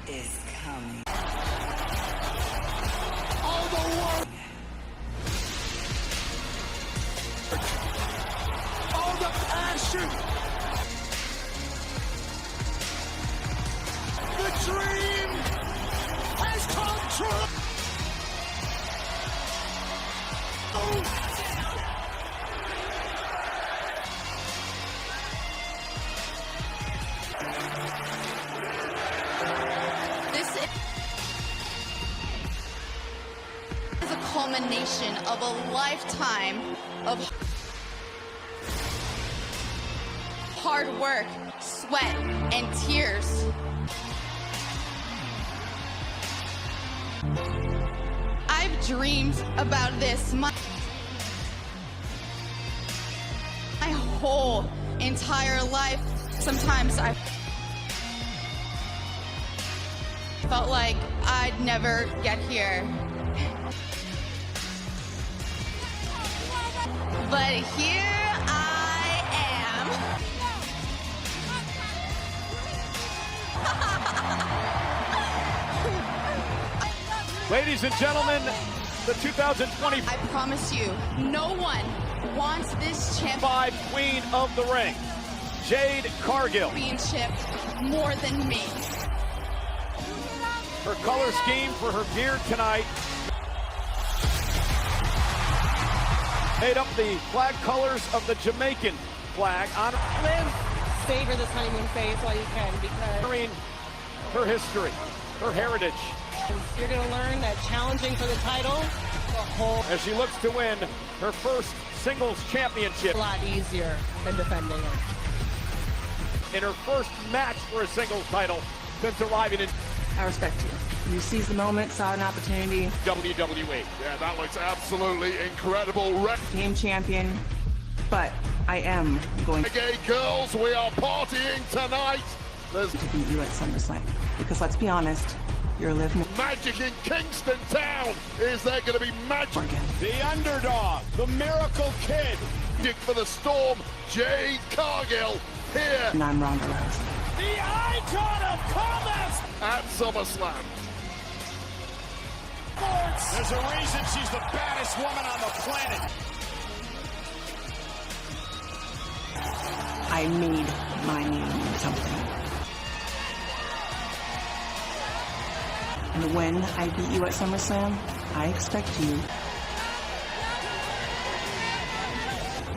is coming. All the work. All the passion. The dream has come true. This is a culmination of a lifetime of hard work, sweat, and tears. I've dreamed about this my whole entire life. Sometimes I felt like I'd never get here. But here I am. Ladies and gentlemen, the 2020 I promise you, no one wants this Queen of the Ring, Jade Cargill. championship more than me. Her color scheme for her gear tonight made up the flag colors of the Jamaican flag. Savor this honeymoon phase while you can, because Honoring her history, her heritage, you're going to learn that challenging for the title as she looks to win her first singles championship. a lot easier than defending it. In her first match for a singles title since arriving in I respect you. You seized the moment, saw an opportunity. WWE. Yeah, that looks absolutely incredible. Game champion, but I am going to Renegade girls, we are partying tonight. There's beat you at SummerSlam. Because let's be honest, you're living magic in Kingston Town. Is there going to be magic? again. the underdog, the miracle kid. Magic for the Storm, Jade Cargill here And I'm Ronda Rousey. The icon of commerce. at SummerSlam. There's a reason she's the baddest woman on the planet. I made my name mean something. And when I beat you at SummerSlam, I expect you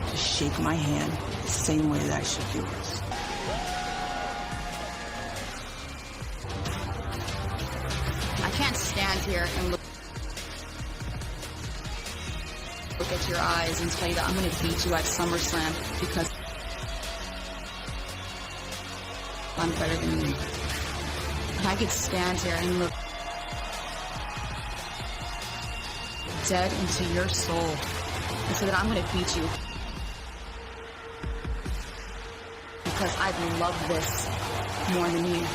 to shake my hand the same way that I shook yours. I can't stand here and look at your eyes and tell you that I'm going to beat you at SummerSlam because I'm better than you. And I could stand here and look dead into your soul and say that I'm going to beat you because I love this more than you.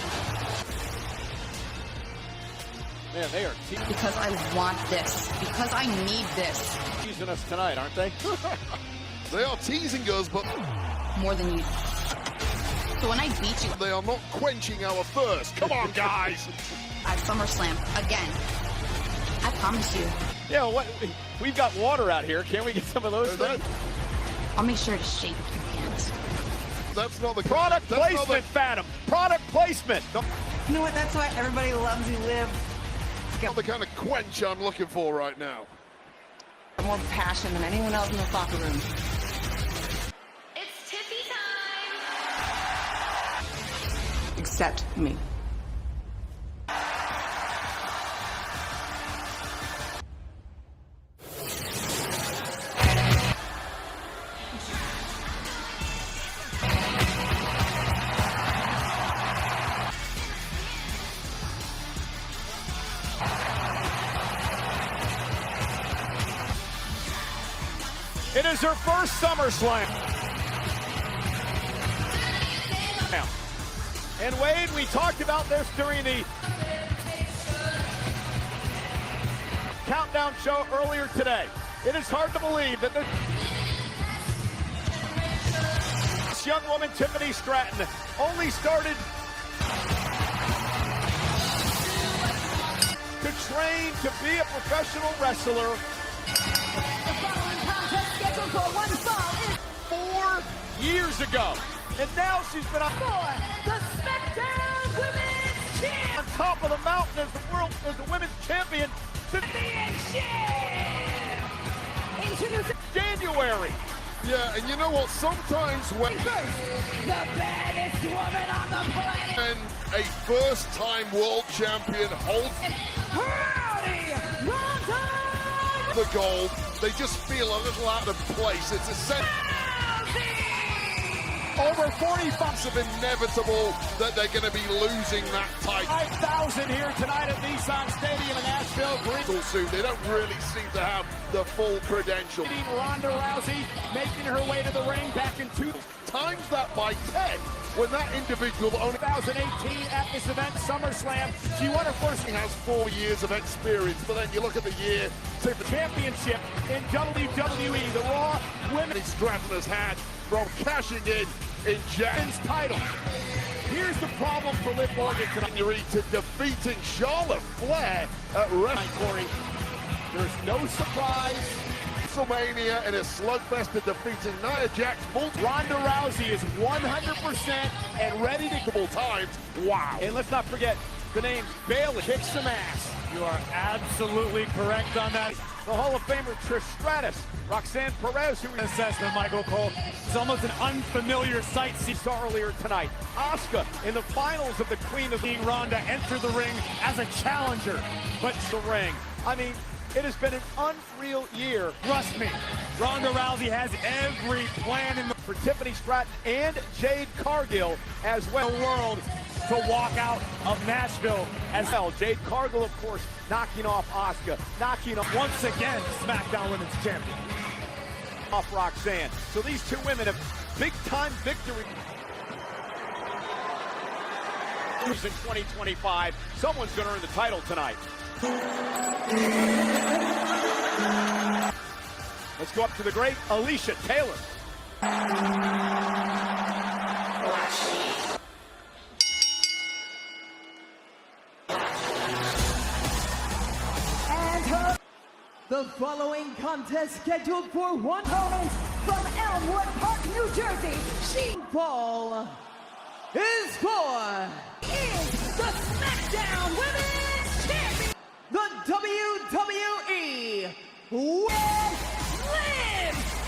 Man, they are Because I want this. Because I need this. teasing us tonight, aren't they? They are teasing us, but More than you. So when I beat you they are not quenching our thirst. Come on, guys. at SummerSlam again, I promise you, Yeah, what? We've got water out here. Can't we get some of those things? I'll make sure to shake your hands. That's not the Product that's not placement, Phantom. Product placement. You know what? That's why everybody loves you, Liv. not the kind of quench I'm looking for right now. More passion than anyone else in the locker room. It's Tiffy time! Except me. It is her first SummerSlam. And Wade, we talked about this during the countdown show earlier today. It is hard to believe that this young woman, Tiffany Stratton, only started trained to be a professional wrestler. The following contest scheduled for one fall is 4 years ago. And now she's been on the SmackDown Women's Champ. on top of the mountain as the women's champion since Introducing January. Yeah, and you know what? Sometimes when first, the baddest woman on the planet, a first-time world champion holds Rowdy Ronda the gold, they just feel a little out of place. It's a sense Over 45 of inevitable that they're going to be losing that title 5,000 here tonight at Nissan Stadium in Nashville. soon. They don't really seem to have the full credential. Ronda Rousey making her way to the ring back in 2. Times that by 10 when that individual only 2018 at this event, SummerSlam. She won her first. has 4 years of experience, but then you look at the year Tiffany championship in WWE. The Raw Women's Stratton has had from cashing in Jackson's title. Here's the problem for Liv Morgan tonight. January to defeating Charlotte Flair at Corey, there's no surprise. WrestleMania in a slugfest to defeating Nia Jax multiple Ronda Rousey is 100% and ready to multiple times. Wow. And let's not forget the name Bayley. Kick some ass. You are absolutely correct on that. The Hall of Famer Trish Stratus, Roxanne Perez, who Assessment, Michael Cole. It's almost an unfamiliar sight. we saw earlier tonight. Asuka in the finals of the Queen of Seeing Ronda enter the ring as a challenger. but the ring. I mean, it has been an unreal year Trust me, Ronda Rousey has every plan in the for Tiffany Stratton and Jade Cargill as well. world to walk out of Nashville as Well, Jade Cargill, of course, knocking off Asuka, knocking off once again SmackDown Women's Champion. Roxanne. So these two women have big-time victory. In 2025, someone's going to earn the title tonight. Let's go up to the great Alicia Taylor. The following contest scheduled for one moment from Elmwood Park, New Jersey. She fall is for the SmackDown Women's Champion, the WWE Liv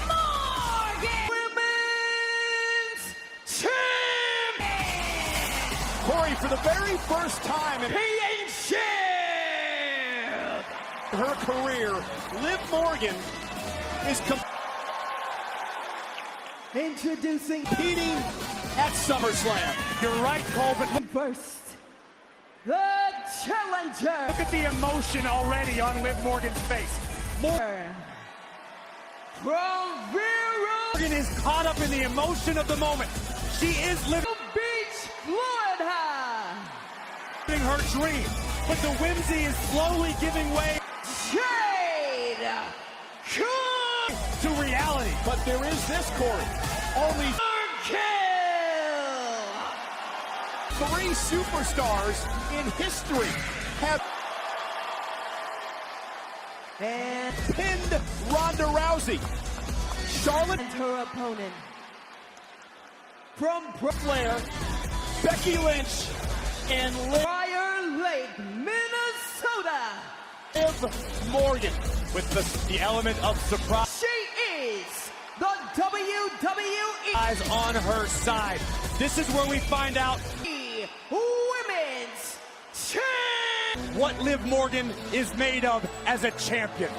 Morgan. Women's Champion. Corey, for the very first time in her career, Liv Morgan is Introducing competing at SummerSlam. You're right, Cole, but look first, the challenger. at the emotion already on Liv Morgan's face. From Vero Morgan is caught up in the emotion of the moment. She is living Beach, Florida. her dream, but the whimsy is slowly giving way Jade to reality. But there is this, Corey. Only Kill. 3 superstars in history have And pinned Ronda Rousey. Charlotte her opponent from Flair, Becky Lynch, and Briar Lake, Minnesota. Liv Morgan With the element of surprise She is the WWE eyes on her side. This is where we find out Women's Champion. what Liv Morgan is made of as a champion.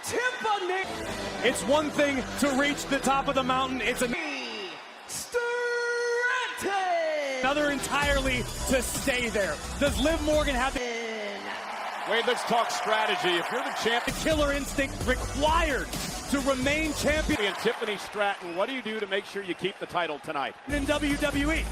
Tiffany It's one thing to reach the top of the mountain. It's Stratton. another entirely to stay there. Does Liv Morgan have the Wait, let's talk strategy. If you're the champion, killer instinct required to remain champion Tiffany Stratton, what do you do to make sure you keep the title tonight? in WWE?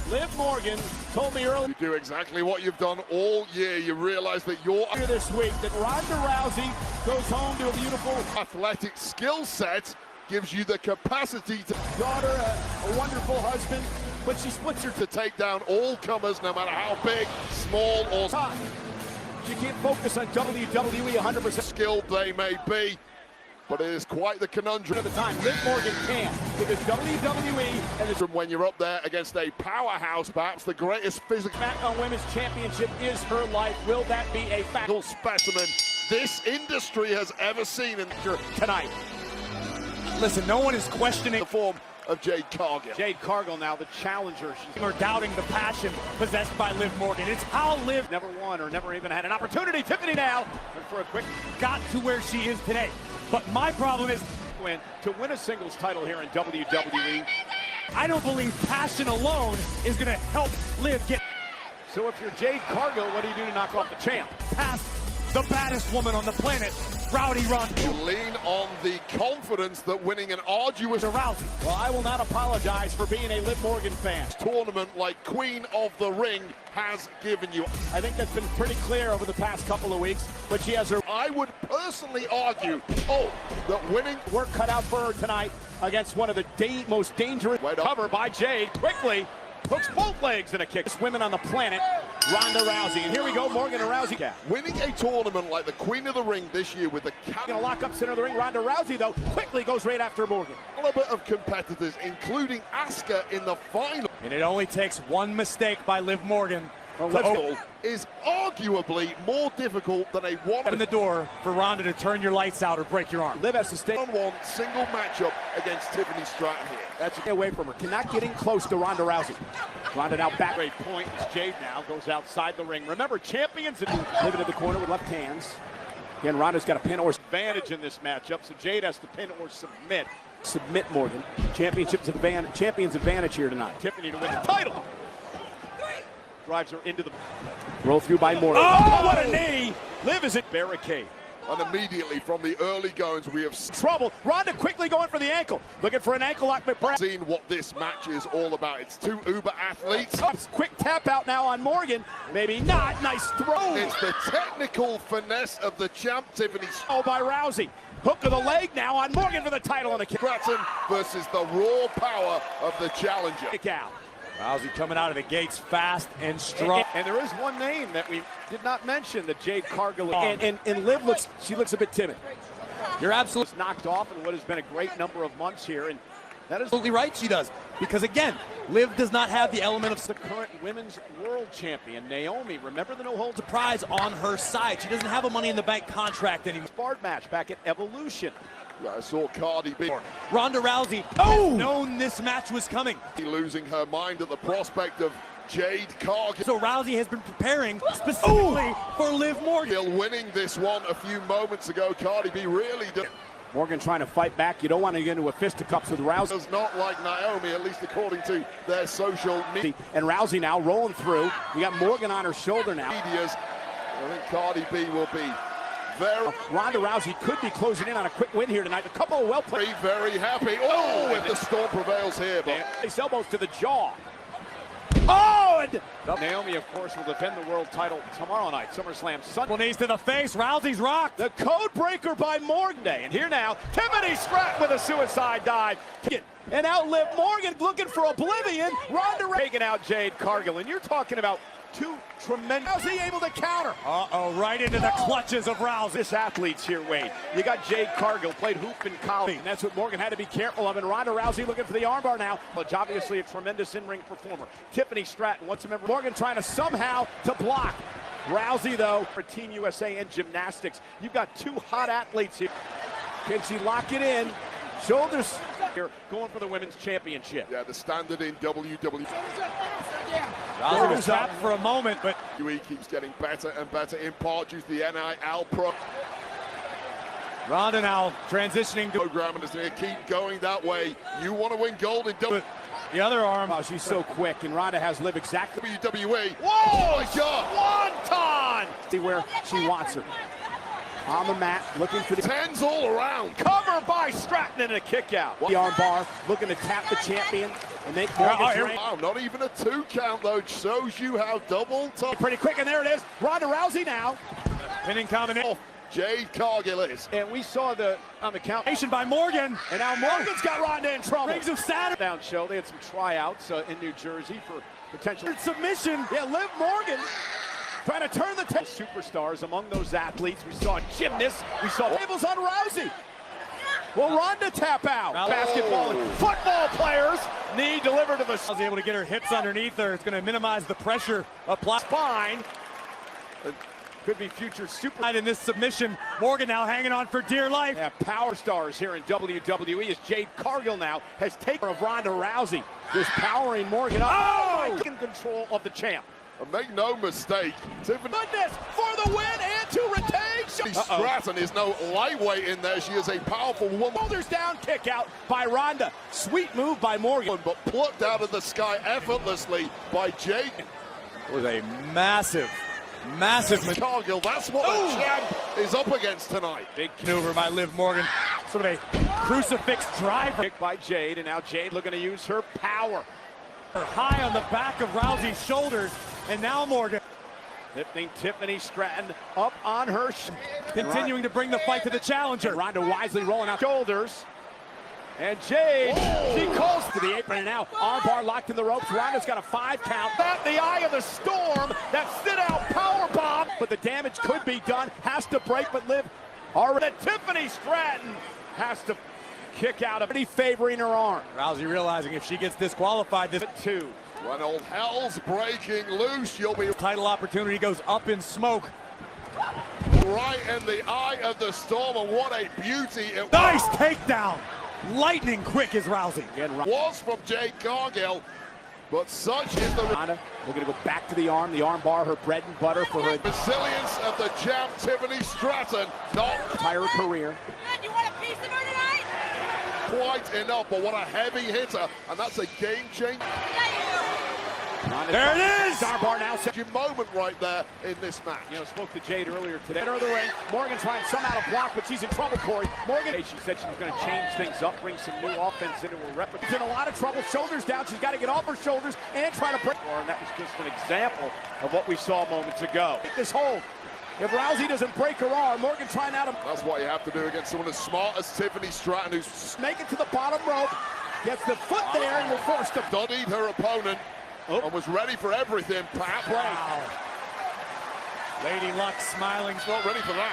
Liv Morgan told me earlier You do exactly what you've done all year. You realize that your this week that Ronda Rousey goes home to a beautiful athletic skill set gives you the capacity to daughter, a wonderful husband. but she splits her to take down all comers, no matter how big, small, or top. She can't focus on WWE 100% skilled they may be, but it is quite the conundrum at the time. Liv Morgan can, because WWE and from when you're up there against a powerhouse, perhaps the greatest physical SmackDown Women's Championship is her life. Will that be a fact? specimen this industry has ever seen in Tonight. Listen, no one is questioning the form of Jade Cargill. Jade Cargill now the challenger. She's or doubting the passion possessed by Liv Morgan. It's how Liv never won or never even had an opportunity. Tiffany now for a quick got to where she is today. But my problem is to win a singles title here in WWE. I don't believe passion alone is going to help Liv get So if you're Jade Cargill, what do you do to knock off the champ? past the baddest woman on the planet, Rowdy Ronda. You lean on the confidence that winning an arduous Rousey. Well, I will not apologize for being a Liv Morgan fan. tournament like Queen of the Ring has given you. I think that's been pretty clear over the past couple of weeks, but she has her I would personally argue, that winning work cut out for her tonight against one of the most dangerous. Wait up. Cover by Jade. Quickly hooks both legs in a kick. Women on the planet, Ronda Rousey. And here we go, Morgan and Rousey. winning a tournament like the Queen of the Ring this year with the Gonna lock up center of the ring. Ronda Rousey, though, quickly goes right after Morgan. caliber of competitors, including Asuka in the final. And it only takes one mistake by Liv Morgan to Level is arguably more difficult than a open one the door for Ronda to turn your lights out or break your arm. Liv has to stay on single matchup against Tiffany Stratton here. That's away from her. Cannot get in close to Ronda Rousey. Ronda now back. Great point. Jade now goes outside the ring. Remember, champions Liv into the corner with left hands. Again, Ronda's got a pin or advantage in this matchup, so Jade has to pin or submit. Submit Morgan. Champion's advantage here tonight. Tiffany to win the title. Drives her into the roll through by Morgan. Oh, what a knee! Liv is at barricade. And immediately from the early goings, we have Trouble. Ronda quickly going for the ankle. Looking for an ankle lock. seen what this match is all about. It's two uber athletes. Quick tap out now on Morgan. Maybe not. Nice throw. It's the technical finesse of the champ, Tiffany Oh, by Rousey. Hook of the leg now on Morgan for the title on the kick. Stratton versus the raw power of the challenger. Kick out. Rousey coming out of the gates fast and strong. And there is one name that we did not mention that Jade Cargill and Liv looks a bit timid. You're absolutely Knocked off in what has been a great number of months here, and that is right, she does. Because again, Liv does not have the element of the current women's world champion, Naomi. Remember the no-holds surprise on her side. She doesn't have a Money in the Bank contract anymore. sparred match back at Evolution. I saw Cardi B Ronda Rousey has known this match was coming. losing her mind at the prospect of Jade Cargill So Rousey has been preparing specifically for Liv Morgan. winning this one a few moments ago. Cardi B really Morgan trying to fight back. You don't want to get into a fisticuffs with Rousey. does not like Naomi, at least according to their social media. And Rousey now rolling through. You got Morgan on her shoulder now. Medias. I think Cardi B will be very, Ronda Rousey could be closing in on a quick win here tonight. A couple of well played. very happy. If the storm prevails here, but Nice elbows to the jaw. Oh! And Naomi, of course, will defend the world title tomorrow night. SummerSlam Sunday. Knees to the face. Rousey's rocked. The code breaker by Morgan. And here now, Tiffany Stratton with a suicide dive. And outlive Morgan looking for oblivion. Ronda taking out Jade Cargill. And you're talking about two tremendous. How's he able to counter? Uh-oh, right into the clutches of Rousey. This athletes here, Wade. You got Jade Cargill, played hoop in college. And that's what Morgan had to be careful of. And Ronda Rousey looking for the armbar now. But obviously a tremendous in-ring performer. Tiffany Stratton, what's remember? Morgan trying to somehow to block. Rousey, though, for Team USA and gymnastics. You've got two hot athletes here. Can she lock it in? Shoulders here, going for the women's championship. yeah, the standard in WWE Rousey was trapped for a moment, but keeps getting better and better in part due to the NIL Ronda now transitioning to program, and it's going to keep going that way. You want to win gold in WWE. the other arm. Oh, she's so quick, and Ronda has lived exactly. Whoa! Whoa! My God! Wonton! See where she wants her. On the mat, looking for the Tens all around. cover by Stratton and a kick out. The arm bar, looking to tap the champion and make Morgan's reign. Wow, not even a 2 count though. Shows you how double tough. Pretty quick, and there it is. Ronda Rousey now. Pinning combination. Jade Cargill is. And we saw on the count. By Morgan. And now Morgan's got Ronda in trouble. Rings of Saturn. Down show. They had some tryouts in New Jersey for potential Submission. Yeah, Liv Morgan trying to turn the table. Superstars among those athletes. We saw gymnasts. We saw tables on Rousey. Will Ronda tap out? Basketball and football players. Knee delivered to the. I was able to get her hips underneath her. It's going to minimize the pressure applied. Spine. Could be future super. In this submission, Morgan now hanging on for dear life. Yeah, power stars here in WWE as Jade Cargill now has taken of Ronda Rousey. Just powering Morgan up. Oh! In control of the champ. And make no mistake, Tiffany Goodness for the win and to retain. Stratton is no lightweight in there. She is a powerful woman. Shoulders down kick out by Ronda. Sweet move by Morgan. But plucked out of the sky effortlessly by Jade. With a massive Cargill, that's what the champ is up against tonight. big maneuver by Liv Morgan. Sort of a crucifix driver. Kick by Jade, and now Jade looking to use her power. High on the back of Rousey's shoulders, and now Morgan Lifting Tiffany Stratton up on her. continuing to bring the fight to the challenger. And Ronda wisely rolling out shoulders. And Jade, she calls to the apron, and now armbar locked in the ropes. Ronda's got a 5 count. That the eye of the storm, that sit-out powerbomb. But the damage could be done, has to break, but Liv already. Tiffany Stratton has to kick out of it, favoring her arm. Rousey realizing if she gets disqualified, this 2. When all hell's breaking loose, you'll be title opportunity goes up in smoke. right in the eye of the storm, and what a beauty it was. Nice takedown. Lightning quick is Rousey. Again, Was from Jade Cargill, but such is the Ronda, we're going to go back to the arm bar, her bread and butter for her resilience of the champ, Tiffany Stratton. Not entire career. You want a piece of her tonight? quite enough, but what a heavy hitter, and that's a game changer. There it is! Armbar now. Moment right there in this match. You know, spoke to Jade earlier today. Center of the ring. Morgan trying somehow to block, but she's in trouble, Corey. Morgan, she said she was going to change things up, bring some new offense into her repertoire. She's in a lot of trouble. Shoulders down. She's got to get off her shoulders and try to break. And that was just an example of what we saw moments ago. This hold. If Rousey doesn't break her arm, Morgan trying out. That's what you have to do against someone as smart as Tiffany Stratton, who's Make it to the bottom rope. Gets the foot there and will force to studied her opponent and was ready for everything. Perhaps Wow. Lady Luck smiling. not ready for that.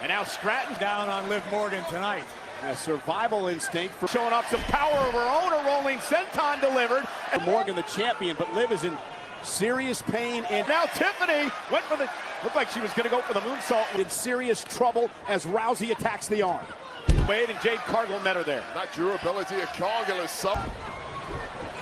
And now Stratton Down on Liv Morgan tonight. a survival instinct for showing off some power of her own. A rolling senton delivered. And Morgan the champion, but Liv is in serious pain. And now Tiffany went for the, looked like she was going to go for the moonsault. In serious trouble as Rousey attacks the arm. Wade and Jade Cargill met her there. That durability of Cargill is something.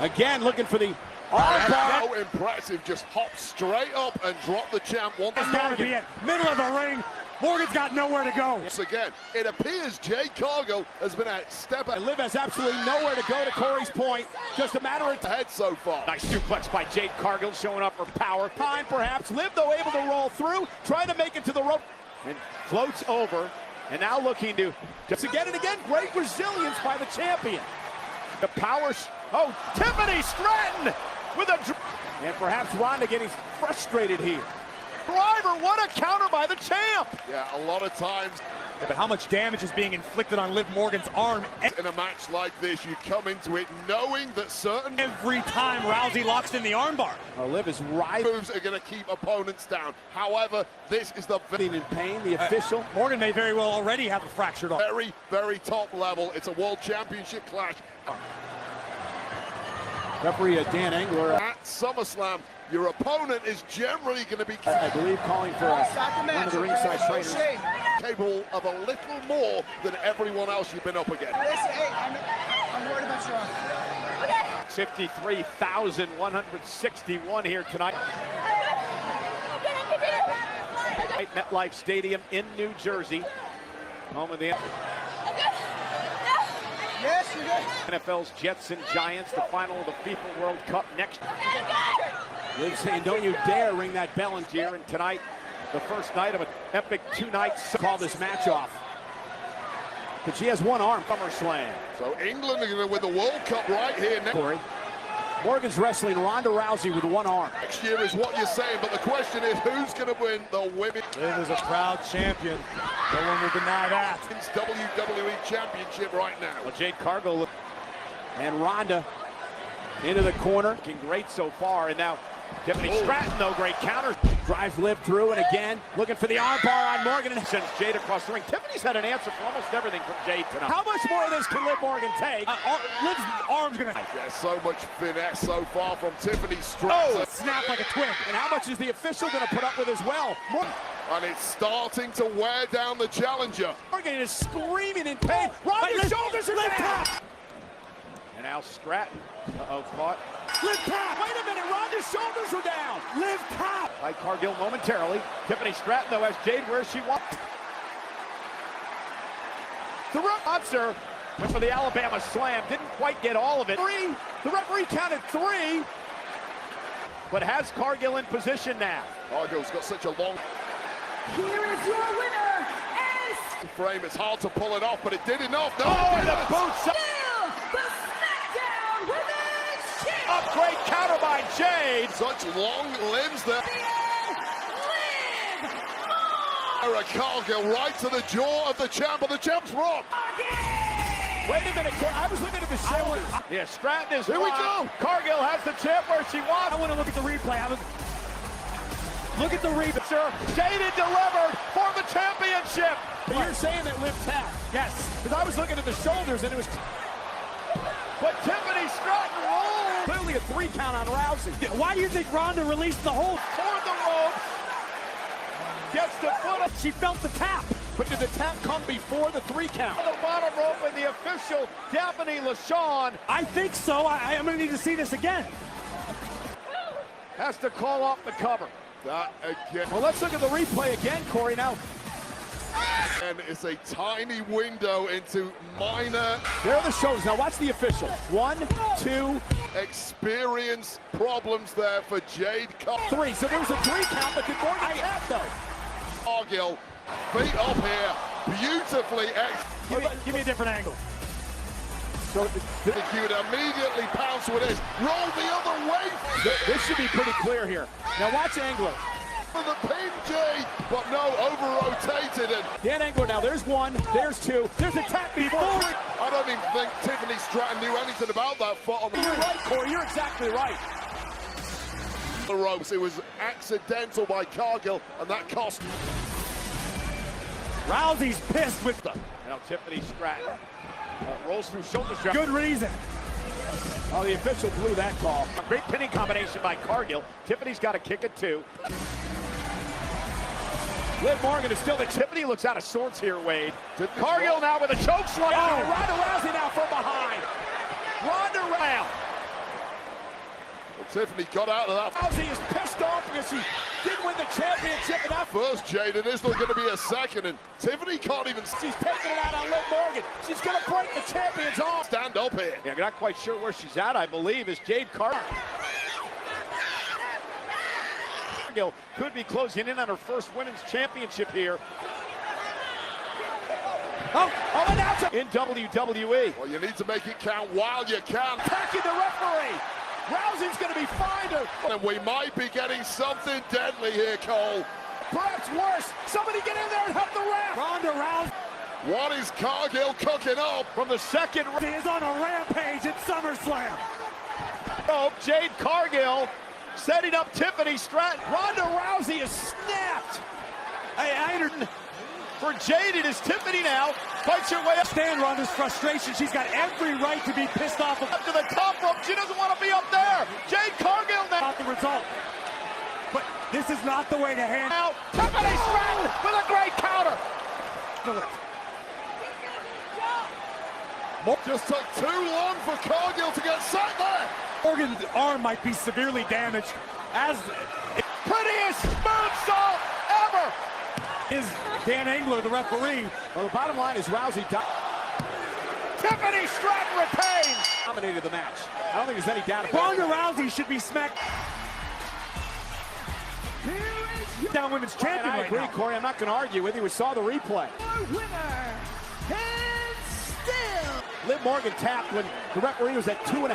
Again, looking for the armbar. So impressive, just hop straight up and drop the champ once That's got to be it. Middle of the ring. Morgan's got nowhere to go. Once again, it appears Jade Cargill has been a step And Liv has absolutely nowhere to go, to Corey's point. Just a matter of ahead so far. Nice suplex by Jade Cargill, showing up her power. Time perhaps. Liv, though, able to roll through, trying to make it to the rope. And floats over. And now looking to just again and again. Great resilience by the champion. The power. Oh, Tiffany Stratton with a. And perhaps Ronda getting frustrated here. Driver, what a counter by the champ. Yeah, a lot of times Yeah, but how much damage is being inflicted on Liv Morgan's arm in a match like this, you come into it knowing that certain every time Rousey locks in the armbar. Liv is right. moves are going to keep opponents down. However, this is the In pain, the official. Morgan may very well already have a fractured arm. very, very top level. It's a world championship clash. Referee Dan Engler, At SummerSlam, your opponent is generally going to be I believe, calling for one of the ringside trainers. capable of a little more than everyone else you've been up against. I'm worried about your arm. 53,161 here tonight. At MetLife Stadium in New Jersey. Home of the Yes, you're good. NFL's Jets and Giants, the final of the FIFA World Cup next. Liv saying, don't you dare ring that bell in here. And tonight, the first night of an epic 2-night call this match off. But she has one arm. SummerSlam. So England are going to win the World Cup right here next. Corey. Morgan's wrestling Ronda Rousey with one arm. Next year is what you're saying, but the question is who's going to win the women? Liv is a proud champion. No one will deny that. WWE Championship right now. Well, Jade Cargill and Ronda into the corner. Looking great so far, and now Tiffany Stratton, though, great counter. Drives Liv through, and again, looking for the armbar on Morgan, and sends Jade across the ring. Tiffany's had an answer for almost everything from Jade tonight. How much more of this can Liv Morgan take? Liv's arm's gonna So much finesse so far from Tiffany Stratton. snap like a twig. And how much is the official going to put up with as well? And it's starting to wear down the challenger. Morgan is screaming in pain. Ronda's shoulders are down. And now Stratton. Caught. Liv tap. Wait a minute, Ronda's shoulders are down. Liv tap. By Cargill momentarily. Tiffany Stratton, though, has Jade where she wants. The monster went for the Alabama slam. Didn't quite get all of it. The referee counted 3. But has Cargill in position now. Cargill's got such a long Here is your winner, and frame. It's hard to pull it off, but it did enough. No, And the boot. still the SmackDown Women's Champion, Up, great counter by Jade. Such long limbs there. Liv Cargill right to the jaw of the champ, but the champ's rocked. Wait a minute, I was looking at the show. Yeah, Stratton is Here we go. Cargill has the champ where she wants. I want to look at the replay. Look at the replay. Sir, Jade delivered for the championship. You're saying that Liv tapped? Yes. Because I was looking at the shoulders and it was. But Tiffany Stratton rolled. Clearly a 3 count on Rousey. Why do you think Ronda released the hold? For the rope. Gets the foot up. She felt the tap. But did the tap come before the 3 count? The bottom rope and the official, Daphne LaShawn. I think so. I'm going to need to see this again. Has to call off the cover. That again. Well, let's look at the replay again, Corey. Now, And it's a tiny window into minor there are the shows. Now watch the official. 1, 2, experience problems there for Jade Cargill. 3. So there was a 3 count, but did Morgan tap though? Cargill, feet up here, beautifully Give me a different angle. So you would immediately pounce with this. Roll the other way. This should be pretty clear here. Now watch Angler. For the pin, Jade, but no, over-rotated. And Dan Angler now, there's 1, there's 2, there's a tap before. I don't even think Tiffany Stratton knew anything about that foot on the You're right, Corey, you're exactly right. The ropes. It was accidental by Cargill, and that cost. Rousey's pissed with them. Now Tiffany Stratton rolls through shoulder strap. Good reason. Oh, the official blew that call. A great pinning combination by Cargill. Tiffany's got to kick it too. Liv Morgan is still the Tiffany looks out of sorts here, Wade. Cargill now with a choke slam. Oh, and Ronda Rousey now from behind. Ronda Rousey. Well, Tiffany got out of that. Rousey is pissed off because she did win the championship. And First, Jade, it is not going to be a second, and Tiffany can't even she's taking it out on Liv Morgan. She's going to break the champion's arm. stand up here. Yeah, I'm not quite sure where she's at, I believe, is Jade Cargill. Could be closing in on her first women's championship here. Oh, announcer in WWE. Well, you need to make it count while you can. Attacking the referee. Rousey's going to be fined. And we might be getting something deadly here, Cole. Perhaps worse. Somebody get in there and help the ref. Ronda Rousey What is Cargill cooking up? From the second is on a rampage at SummerSlam. rope, Jade Cargill setting up Tiffany Stratton. Ronda Rousey is snapped. For Jade, it is Tiffany now. Fights her way up. Stand Ronda's frustration. She's got every right to be pissed off Up to the top rope. She doesn't want to be up there. Jade Cargill now. about the result. But this is not the way to handle. Now, Tiffany Stratton with a great counter. Just took too long for Cargill to get set there. Morgan's arm might be severely damaged, as Prettiest moonsault ever. is Dan Angler, the referee. Well, the bottom line is Rousey died. Tiffany Stratton retains. Dominated the match. I don't think there's any doubt about it. Ronda Rousey should be smacked down women's champion I right agree, now. Corey. I'm not going to argue with you. We saw the replay. Our winner, and still Liv Morgan tapped when the referee was at 2.5.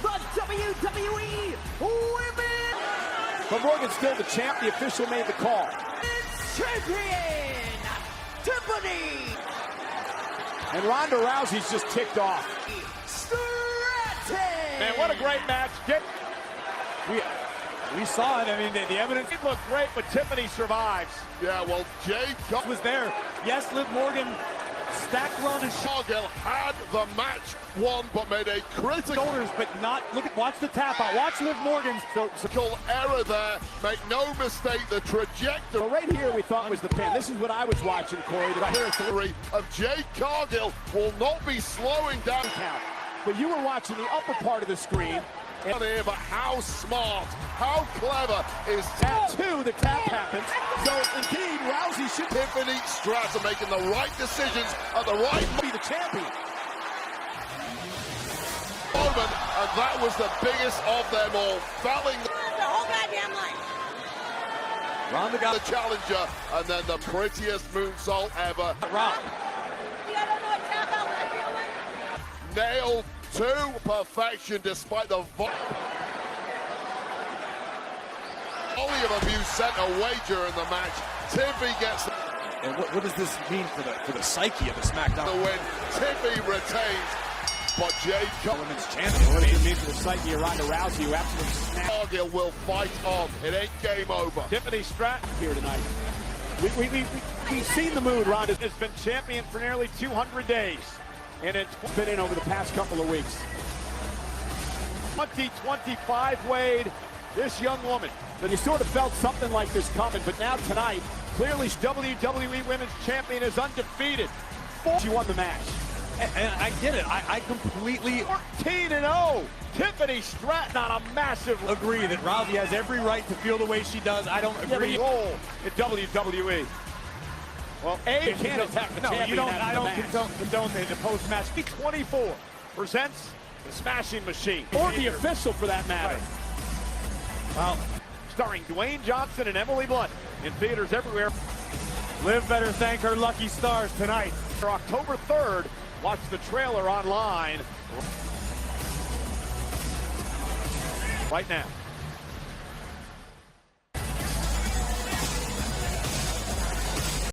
the WWE Women But Morgan's still the champ. The official made the call. Champion, Tiffany And Ronda Rousey's just ticked off. Stratton. Man, what a great match. We saw it. I mean, the evidence It looked great, but Tiffany survives. Yeah, well, Jade was there. Yes, Liv Morgan stacked Ronda's Cargill had the match won, but made a critical shoulders, but not. Watch the tap out. Watch Liv Morgan's. error there. Make no mistake, the trajectory So right here we thought was the pin. This is what I was watching, Corey. Did I hear it? of Jade Cargill will not be slowing down. Count. But you were watching the upper part of the screen. And Here, but how smart, how clever is at 2, the tap happens. So indeed, Rousey should Tiffany Stratton making the right decisions at the right be the champion. moment, and that was the biggest of them all, felling The whole goddamn line. Ronda got the challenger, and then the prettiest moonsault ever. Rock. You don't know what tap out when I feel like. Nailed to perfection despite the volley of abuse sent away during the match. Tiffany gets And what does this mean for the psyche of the SmackDown the win. Tiffany retains, but Jade Women's Champion? What does it mean for the psyche of Ronda Rousey, who absolutely snapped? Cargill will fight on. It ain't game over. Tiffany Stratton here tonight. We've seen the mood. Ronda has been champion for nearly 200 days. And it's been in over the past couple of weeks. 2025, Wade, this young woman. And you sort of felt something like this coming, but now tonight, clearly WWE Women's Champion is undefeated. She won the match. And I get it. I completely 14-0. Tiffany Stratton on a massive agree that Rousey has every right to feel the way she does. I don't agree. role in WWE. Well, you can't attack the champion. You don't. after I the don't match. condone the post-match. 24 presents the Smashing Machine, or the official for that matter. Well, Starring Dwayne Johnson and Emily Blunt in theaters everywhere. Liv better thank her lucky stars tonight. For October 3rd, watch the trailer online right now.